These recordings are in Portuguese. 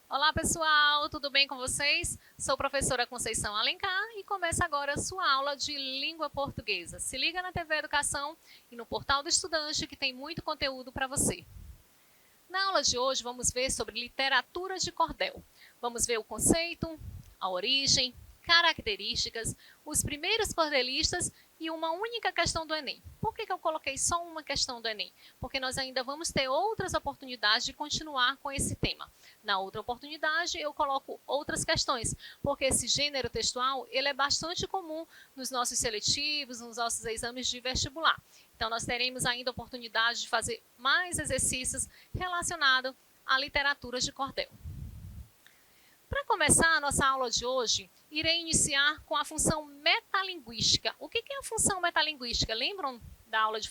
Olá pessoal, tudo bem com vocês? Sou professora Conceição Alencar e começa agora a sua aula de língua portuguesa. Se liga na TV Educação e no Portal do Estudante que tem muito conteúdo para você. Na aula de hoje vamos ver sobre literatura de cordel. Vamos ver o conceito, a origem, características, os primeiros cordelistas e uma única questão do Enem. Por que eu coloquei só uma questão do Enem? Porque nós ainda vamos ter outras oportunidades de continuar com esse tema. Na outra oportunidade, eu coloco outras questões, porque esse gênero textual ele é bastante comum nos nossos seletivos, nos nossos exames de vestibular. Então, nós teremos ainda a oportunidade de fazer mais exercícios relacionados à literatura de cordel. Para começar a nossa aula de hoje, irei iniciar com a função metalinguística. O que é a função metalinguística? Lembram da aula de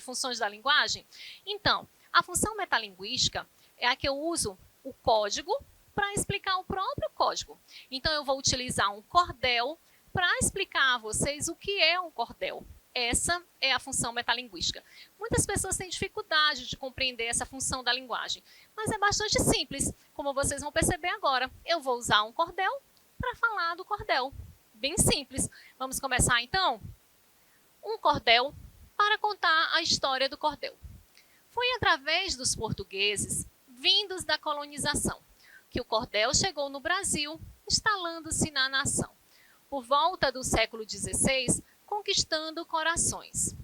funções da linguagem? Então, a função metalinguística é a que eu uso o código para explicar o próprio código. Então, eu vou utilizar um cordel para explicar a vocês o que é um cordel. Essa é a função metalinguística. Muitas pessoas têm dificuldade de compreender essa função da linguagem, mas é bastante simples. Como vocês vão perceber agora, eu vou usar um cordel para falar do cordel. Bem simples. Vamos começar então? Um cordel para contar a história do cordel. Foi através dos portugueses, vindos da colonização, que o cordel chegou no Brasil, instalando-se na nação. Por volta do século XVI, conquistando corações.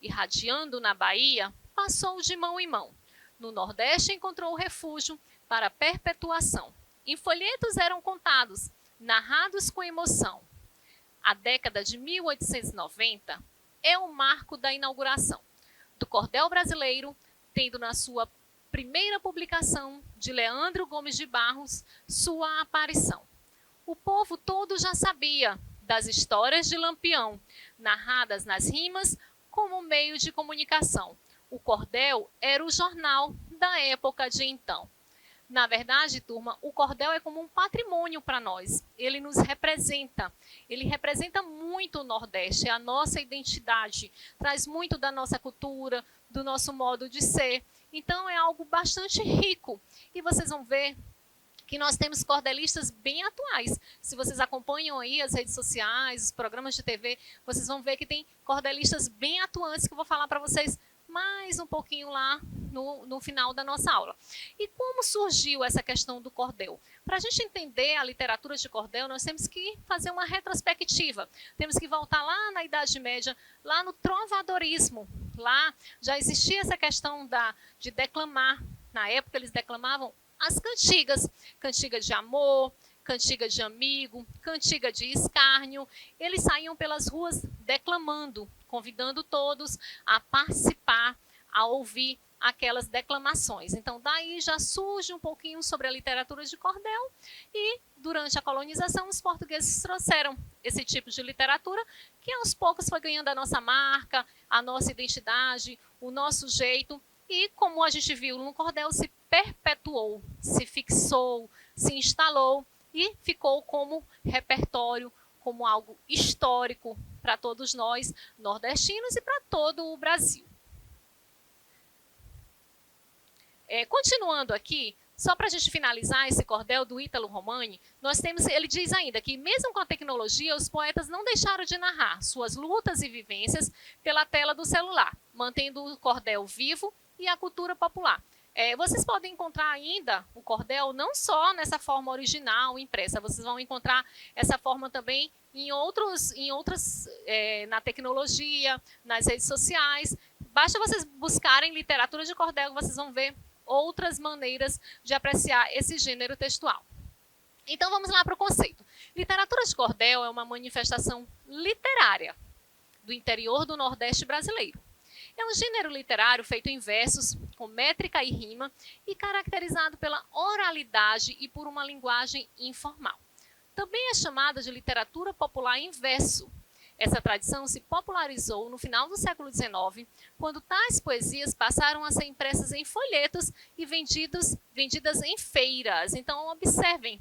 Irradiando na Bahia, passou de mão em mão. No Nordeste encontrou refúgio para perpetuação. Em folhetos eram contados, narrados com emoção. A década de 1890 é o marco da inauguração do cordel brasileiro, tendo na sua primeira publicação de Leandro Gomes de Barros sua aparição. O povo todo já sabia das histórias de Lampião, narradas nas rimas como meio de comunicação. O cordel era o jornal da época de então. Na verdade, turma, o cordel é como um patrimônio para nós. Ele nos representa. Ele representa muito o Nordeste, é a nossa identidade. Traz muito da nossa cultura, do nosso modo de ser. Então, é algo bastante rico. E vocês vão ver que nós temos cordelistas bem atuais. Se vocês acompanham aí as redes sociais, os programas de TV, vocês vão ver que tem cordelistas bem atuantes que eu vou falar para vocês mais um pouquinho lá no final da nossa aula. E como surgiu essa questão do cordel? Para a gente entender a literatura de cordel, nós temos que fazer uma retrospectiva. Temos que voltar lá na Idade Média, lá no trovadorismo. Lá já existia essa questão de declamar. Na época, eles declamavam as cantigas, cantiga de amor, cantiga de amigo, cantiga de escárnio. Eles saíam pelas ruas declamando, convidando todos a participar, a ouvir aquelas declamações. Então, daí já surge um pouquinho sobre a literatura de cordel e, durante a colonização, os portugueses trouxeram esse tipo de literatura que, aos poucos, foi ganhando a nossa marca, a nossa identidade, o nosso jeito. E, como a gente viu no cordel, se perpetuou, se fixou, se instalou e ficou como repertório, como algo histórico para todos nós, nordestinos e para todo o Brasil. Continuando aqui, só para a gente finalizar esse cordel do Ítalo Romani, ele diz ainda que, mesmo com a tecnologia, os poetas não deixaram de narrar suas lutas e vivências pela tela do celular, mantendo o cordel vivo e a cultura popular. Vocês podem encontrar ainda o cordel não só nessa forma original, impressa, vocês vão encontrar essa forma também na tecnologia, nas redes sociais. Basta vocês buscarem literatura de cordel que vocês vão ver outras maneiras de apreciar esse gênero textual. Então, vamos lá para o conceito. Literatura de cordel é uma manifestação literária do interior do Nordeste brasileiro. É um gênero literário feito em versos, com métrica e rima, e caracterizado pela oralidade e por uma linguagem informal. Também é chamada de literatura popular em verso. Essa tradição se popularizou no final do século XIX, quando tais poesias passaram a ser impressas em folhetos e vendidas em feiras. Então, observem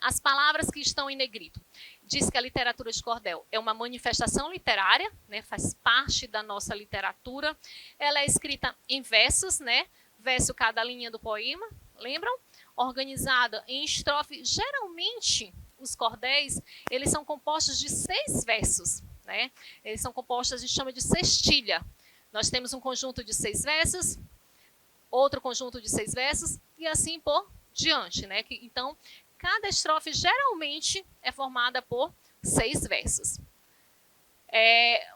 as palavras que estão em negrito. Diz que a literatura de cordel é uma manifestação literária, né, faz parte da nossa literatura. Ela é escrita em versos, né, verso cada linha do poema, lembram? Organizada em estrofe. Geralmente, os cordéis, eles são compostos de 6 versos, né? Eles são compostos, a gente chama de sextilha. Nós temos um conjunto de 6 versos, outro conjunto de 6 versos, e assim por diante, né? Então, cada estrofe geralmente é formada por 6 versos.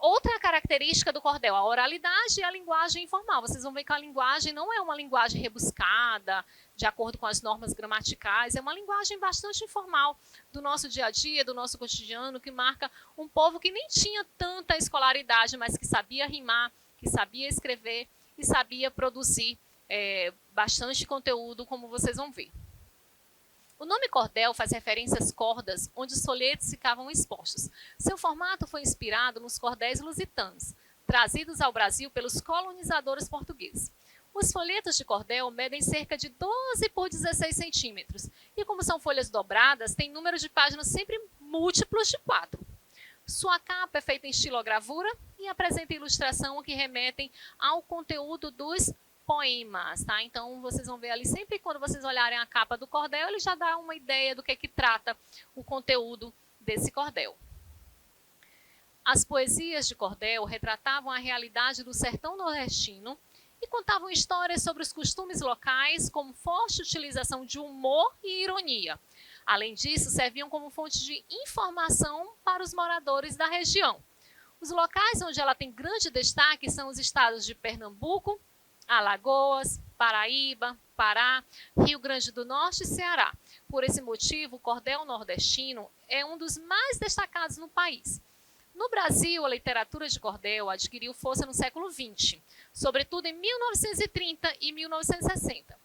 Outra característica do cordel, a oralidade e a linguagem informal. Vocês vão ver que a linguagem não é uma linguagem rebuscada, de acordo com as normas gramaticais, é uma linguagem bastante informal do nosso dia a dia, do nosso cotidiano, que marca um povo que nem tinha tanta escolaridade, mas que sabia rimar, que sabia escrever e sabia produzir bastante conteúdo, como vocês vão ver. O nome cordel faz referência às cordas onde os folhetos ficavam expostos. Seu formato foi inspirado nos cordéis lusitanos, trazidos ao Brasil pelos colonizadores portugueses. Os folhetos de cordel medem cerca de 12 por 16 centímetros e, como são folhas dobradas, têm número de páginas sempre múltiplos de 4. Sua capa é feita em estilogravura e apresenta ilustração que remetem ao conteúdo dos poemas, tá? Então, vocês vão ver ali, sempre quando vocês olharem a capa do cordel, ele já dá uma ideia do que trata o conteúdo desse cordel. As poesias de cordel retratavam a realidade do sertão nordestino e contavam histórias sobre os costumes locais, com forte utilização de humor e ironia. Além disso, serviam como fonte de informação para os moradores da região. Os locais onde ela tem grande destaque são os estados de Pernambuco, Alagoas, Paraíba, Pará, Rio Grande do Norte e Ceará. Por esse motivo, o cordel nordestino é um dos mais destacados no país. No Brasil, a literatura de cordel adquiriu força no século XX, sobretudo em 1930 e 1960.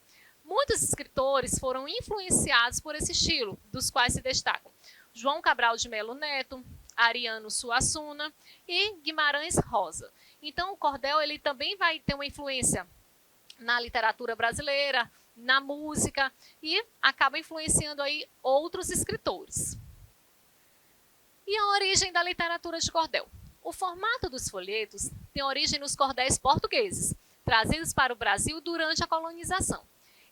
Muitos escritores foram influenciados por esse estilo, dos quais se destacam João Cabral de Melo Neto, Ariano Suassuna e Guimarães Rosa. Então, o cordel ele também vai ter uma influência na literatura brasileira, na música, e acaba influenciando aí outros escritores. E a origem da literatura de cordel? O formato dos folhetos tem origem nos cordéis portugueses, trazidos para o Brasil durante a colonização.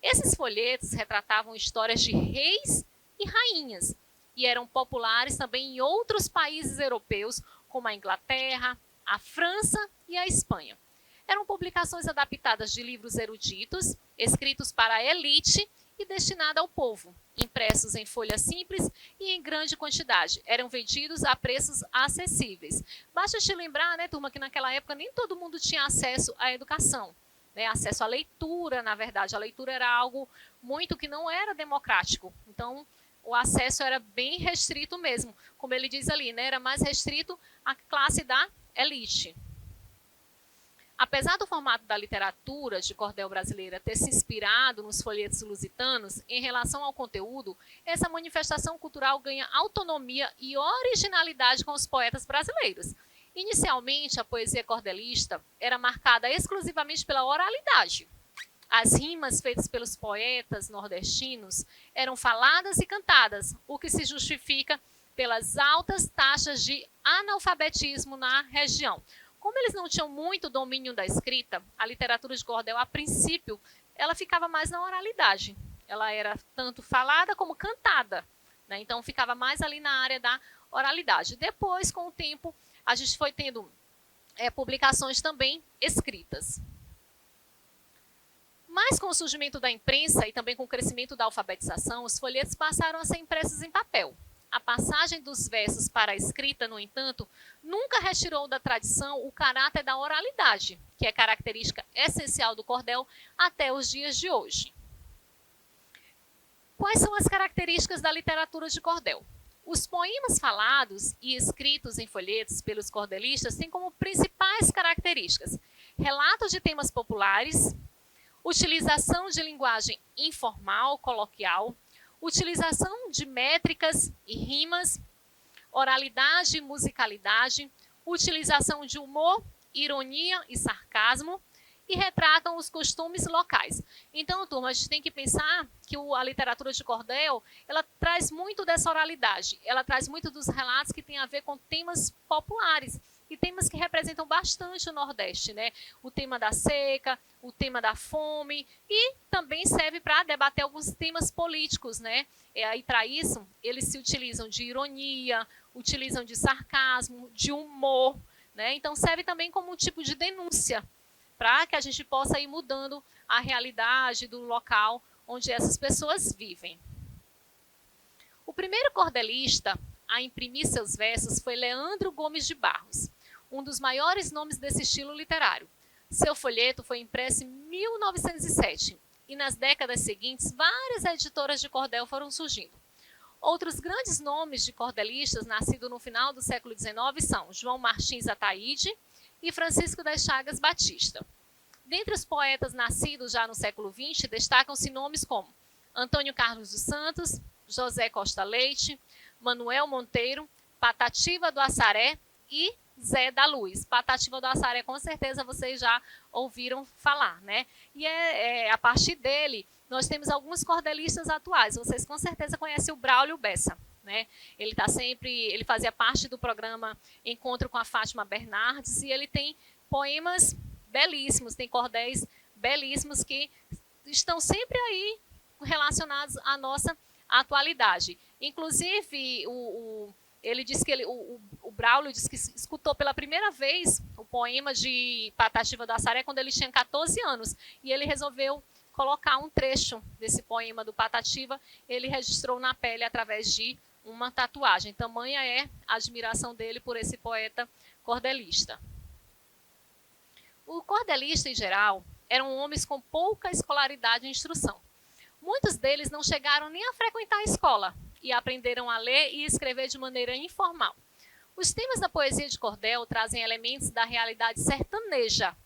Esses folhetos retratavam histórias de reis e rainhas, e eram populares também em outros países europeus, como a Inglaterra, a França e a Espanha. Eram publicações adaptadas de livros eruditos, escritos para a elite e destinados ao povo, impressos em folha simples e em grande quantidade. Eram vendidos a preços acessíveis. Basta te lembrar, né, turma, que naquela época nem todo mundo tinha acesso à educação, né, acesso à leitura, na verdade. A leitura era algo muito que não era democrático. Então, o acesso era bem restrito mesmo. Como ele diz ali, né, era mais restrito à classe da elite. Apesar do formato da literatura de cordel brasileira ter se inspirado nos folhetos lusitanos, em relação ao conteúdo, essa manifestação cultural ganha autonomia e originalidade com os poetas brasileiros. Inicialmente, a poesia cordelista era marcada exclusivamente pela oralidade. As rimas feitas pelos poetas nordestinos eram faladas e cantadas, o que se justifica pelas altas taxas de analfabetismo na região. Como eles não tinham muito domínio da escrita, a literatura de cordel, a princípio, ela ficava mais na oralidade. Ela era tanto falada como cantada, né? Então, ficava mais ali na área da oralidade. Depois, com o tempo, a gente foi tendo publicações também escritas. Mas com o surgimento da imprensa e também com o crescimento da alfabetização, os folhetos passaram a ser impressos em papel. A passagem dos versos para a escrita, no entanto, nunca retirou da tradição o caráter da oralidade, que é característica essencial do cordel até os dias de hoje. Quais são as características da literatura de cordel? Os poemas falados e escritos em folhetos pelos cordelistas têm como principais características relatos de temas populares, utilização de linguagem informal, coloquial, utilização de métricas e rimas, oralidade e musicalidade, utilização de humor, ironia e sarcasmo, e retratam os costumes locais. Então, turma, a gente tem que pensar que a literatura de cordel, ela traz muito dessa oralidade, ela traz muito dos relatos que tem a ver com temas populares, e temas que representam bastante o Nordeste, né? O tema da seca, o tema da fome, e também serve para debater alguns temas políticos, né? E para isso, eles se utilizam de ironia, utilizam de sarcasmo, de humor, né? Então serve também como um tipo de denúncia, para que a gente possa ir mudando a realidade do local onde essas pessoas vivem. O primeiro cordelista a imprimir seus versos foi Leandro Gomes de Barros, um dos maiores nomes desse estilo literário. Seu folheto foi impresso em 1907 e nas décadas seguintes várias editoras de cordel foram surgindo. Outros grandes nomes de cordelistas nascidos no final do século XIX são João Martins Ataíde e Francisco das Chagas Batista. Dentre os poetas nascidos já no século XX, destacam-se nomes como Antônio Carlos dos Santos, José Costa Leite, Manuel Monteiro, Patativa do Assaré e Zé da Luz. Patativa do Assaré, com certeza vocês já ouviram falar, né? E a partir dele, nós temos alguns cordelistas atuais. Vocês com certeza conhecem o Braulio Bessa, né? Ele fazia parte do programa Encontro com a Fátima Bernardes e ele tem poemas belíssimos, tem cordéis belíssimos que estão sempre aí relacionados à nossa atualidade. Inclusive, ele disse que o Braulio disse que escutou pela primeira vez o poema de Patativa do Assaré quando ele tinha 14 anos. E ele resolveu colocar um trecho desse poema do Patativa. Ele registrou na pele através de uma tatuagem. Tamanha é a admiração dele por esse poeta cordelista. O cordelista, em geral, eram homens com pouca escolaridade e instrução. Muitos deles não chegaram nem a frequentar a escola e aprenderam a ler e escrever de maneira informal. Os temas da poesia de cordel trazem elementos da realidade sertaneja.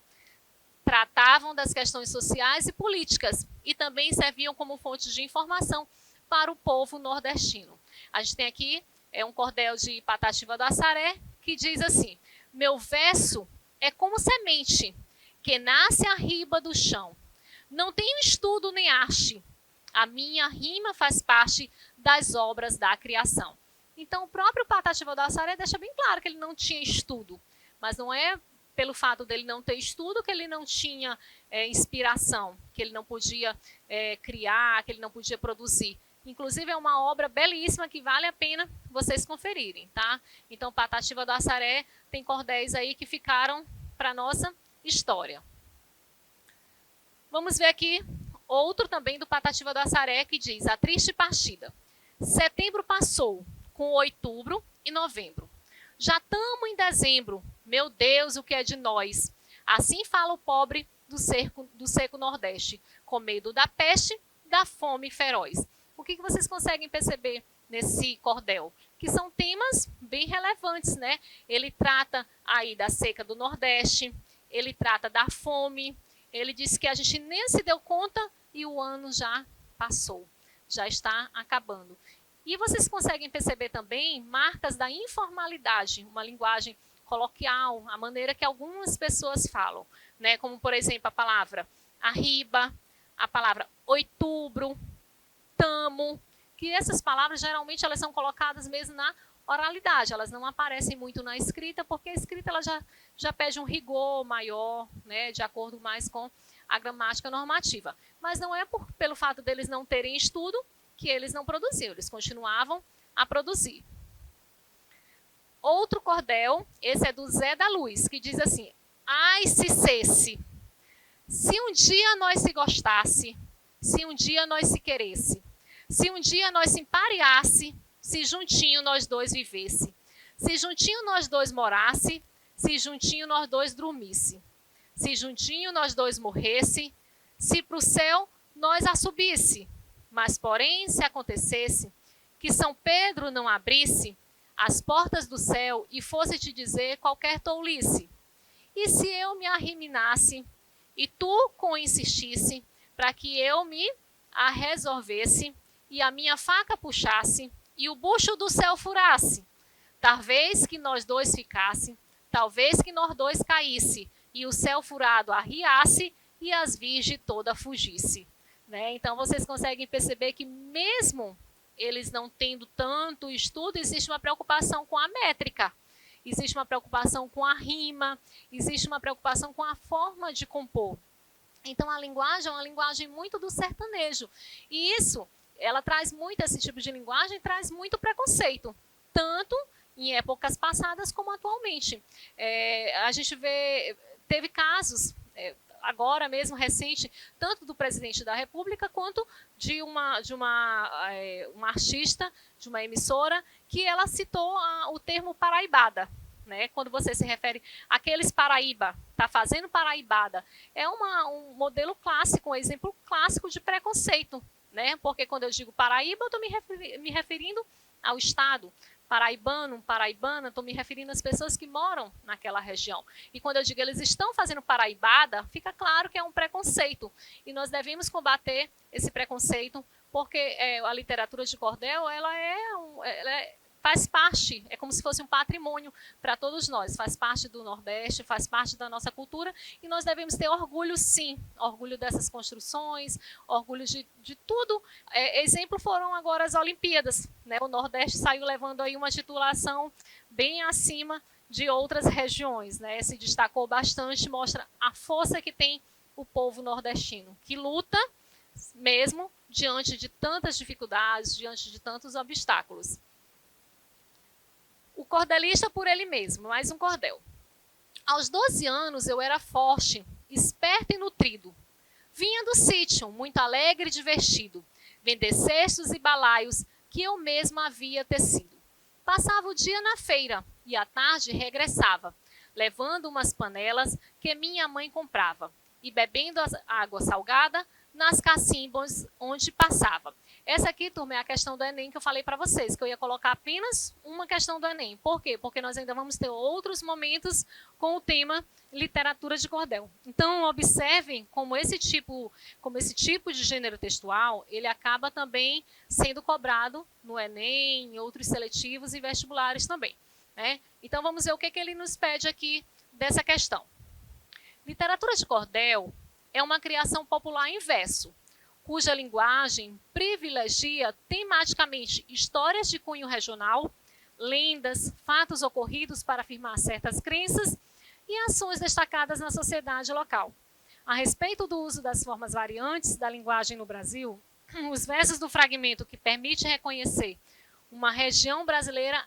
Tratavam das questões sociais e políticas e também serviam como fonte de informação para o povo nordestino. A gente tem aqui um cordel de Patativa do Assaré que diz assim: meu verso é como semente que nasce à riba do chão. Não tenho estudo nem arte. A minha rima faz parte das obras da criação. Então, o próprio Patativa do Assaré deixa bem claro que ele não tinha estudo. Mas não é pelo fato dele não ter estudo que ele não tinha inspiração, que ele não podia criar, que ele não podia produzir. Inclusive, é uma obra belíssima que vale a pena vocês conferirem, tá? Então, Patativa do Assaré tem cordéis aí que ficaram para a nossa história. Vamos ver aqui outro também do Patativa do Assaré que diz: a triste partida. Setembro passou, com outubro e novembro. Já estamos em dezembro. Meu Deus, o que é de nós? Assim fala o pobre do seco Nordeste, com medo da peste, da fome feroz. O que vocês conseguem perceber nesse cordel? Que são temas bem relevantes, né? Ele trata aí da seca do Nordeste, ele trata da fome, ele diz que a gente nem se deu conta e o ano já passou, já está acabando. E vocês conseguem perceber também marcas da informalidade, uma linguagem coloquial, a maneira que algumas pessoas falam, né? Como, por exemplo, a palavra arriba, a palavra outubro, tamo, que essas palavras geralmente elas são colocadas mesmo na oralidade, elas não aparecem muito na escrita, porque a escrita ela já pede um rigor maior, né, de acordo mais com a gramática normativa. Mas não é pelo fato deles não terem estudo que eles não produziam, eles continuavam a produzir. Outro cordel, esse é do Zé da Luz, que diz assim: ai, se cesse, se um dia nós se gostasse, se um dia nós se queresse, se um dia nós se empareasse, se juntinho nós dois vivesse, se juntinho nós dois morasse, se juntinho nós dois dormisse, se juntinho nós dois morresse, se para o céu nós a subisse. Mas, porém, se acontecesse que São Pedro não abrisse as portas do céu e fosse te dizer qualquer tolice, e se eu me arriminasse e tu com insistisse para que eu me a resolvesse e a minha faca puxasse e o bucho do céu furasse, talvez que nós dois ficasse, talvez que nós dois caísse, e o céu furado arriasse, e as virgens toda fugisse. Né? Então, vocês conseguem perceber que mesmo eles não tendo tanto estudo, existe uma preocupação com a métrica, existe uma preocupação com a rima, existe uma preocupação com a forma de compor. Então, a linguagem é uma linguagem muito do sertanejo. E isso, ela traz muito, esse tipo de linguagem, traz muito preconceito, tanto em épocas passadas como atualmente. A gente teve casos, agora mesmo recente, tanto do presidente da República quanto de uma artista, de uma emissora, que ela citou o termo paraibada. Né? Quando você se refere àqueles Paraíba, está fazendo paraibada, é um modelo clássico, um exemplo clássico de preconceito. Né? Porque quando eu digo Paraíba, eu estou me referindo ao estado. Paraibano, paraibana, estou me referindo às pessoas que moram naquela região. E quando eu digo eles estão fazendo paraibada, fica claro que é um preconceito. E nós devemos combater esse preconceito, porque a literatura de cordel, ela faz parte, é como se fosse um patrimônio para todos nós, faz parte do Nordeste, faz parte da nossa cultura, e nós devemos ter orgulho, sim, orgulho dessas construções, orgulho de tudo. Exemplo foram agora as Olimpíadas, né? O Nordeste saiu levando aí uma titulação bem acima de outras regiões, né? Se destacou bastante, mostra a força que tem o povo nordestino, que luta mesmo diante de tantas dificuldades, diante de tantos obstáculos. O cordelista por ele mesmo, mais um cordel. Aos 12 anos eu era forte, esperto e nutrido. Vinha do sítio, muito alegre e divertido, vender cestos e balaios que eu mesma havia tecido. Passava o dia na feira e à tarde regressava, levando umas panelas que minha mãe comprava e bebendo água salgada nas cacimbas onde passava. Essa aqui, turma, é a questão do Enem que eu falei para vocês, que eu ia colocar apenas uma questão do Enem. Por quê? Porque nós ainda vamos ter outros momentos com o tema literatura de cordel. Então, observem como esse tipo de gênero textual, ele acaba também sendo cobrado no Enem, em outros seletivos e vestibulares também. Né? Então, vamos ver o que ele nos pede aqui dessa questão. Literatura de cordel é uma criação popular em verso, cuja linguagem privilegia tematicamente histórias de cunho regional, lendas, fatos ocorridos para afirmar certas crenças e ações destacadas na sociedade local. A respeito do uso das formas variantes da linguagem no Brasil, os versos do fragmento que permite reconhecer uma região brasileira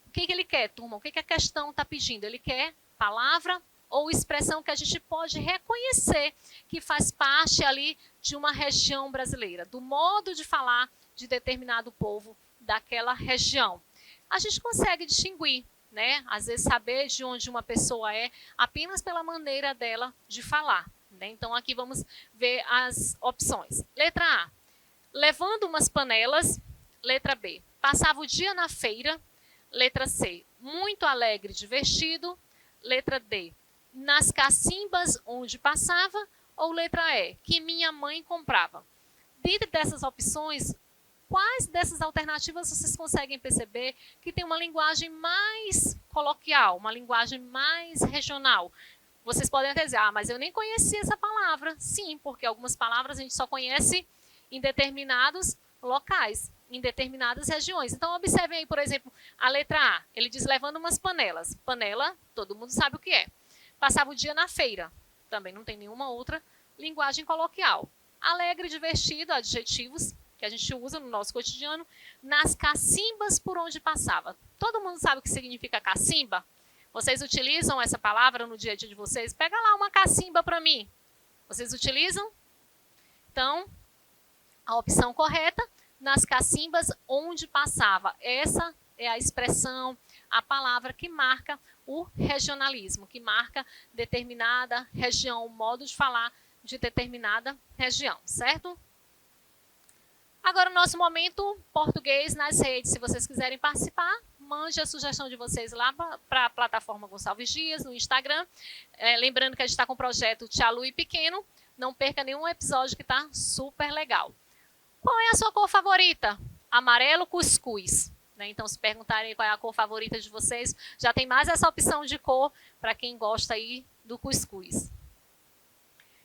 O que ele quer, turma? O que a questão está pedindo? Ele quer palavra ou expressão que a gente pode reconhecer que faz parte ali de uma região brasileira, do modo de falar de determinado povo daquela região. A gente consegue distinguir, né? Às vezes saber de onde uma pessoa é apenas pela maneira dela de falar. Né? Então aqui vamos ver as opções. Letra A, levando umas panelas. Letra B, passava o dia na feira. Letra C, muito alegre e divertido. Letra D, nas cacimbas onde passava, ou letra E, que minha mãe comprava. Dentro dessas opções, quais dessas alternativas vocês conseguem perceber que tem uma linguagem mais coloquial, uma linguagem mais regional? Vocês podem até dizer, mas eu nem conhecia essa palavra. Sim, porque algumas palavras a gente só conhece em determinados locais, em determinadas regiões. Então, observem aí, por exemplo, a letra A. Ele diz levando umas panelas. Panela, todo mundo sabe o que é. Passava o dia na feira. Também não tem nenhuma outra linguagem coloquial. Alegre, divertido, adjetivos que a gente usa no nosso cotidiano. Nas cacimbas por onde passava. Todo mundo sabe o que significa cacimba? Vocês utilizam essa palavra no dia a dia de vocês? Pega lá uma cacimba para mim. Vocês utilizam? Então, a opção correta, nas cacimbas onde passava. Essa é a expressão, a palavra que marca o regionalismo, que marca determinada região, o modo de falar de determinada região, certo? Agora o nosso momento português nas redes. Se vocês quiserem participar, mande a sugestão de vocês lá para a plataforma Gonçalves Dias, no Instagram. Lembrando que a gente está com o projeto Tia Lu e Pequeno. Não perca nenhum episódio que está super legal. Qual é a sua cor favorita? Amarelo cuscuz. né? Então, se perguntarem qual é a cor favorita de vocês, já tem mais essa opção de cor para quem gosta aí do cuscuz.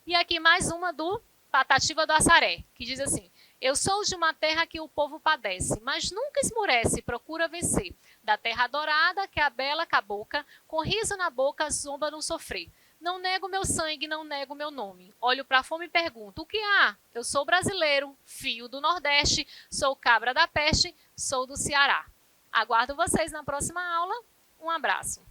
E aqui mais uma do Patativa do Assaré, que diz assim: eu sou de uma terra que o povo padece, mas nunca esmorece, procura vencer. Da terra adorada, que é a bela cabocla, com riso na boca, zomba não sofrer. Não nego meu sangue, não nego meu nome. Olho para a fome e pergunto: o que há? Eu sou brasileiro, fio do Nordeste, sou cabra da peste, sou do Ceará. Aguardo vocês na próxima aula. Um abraço.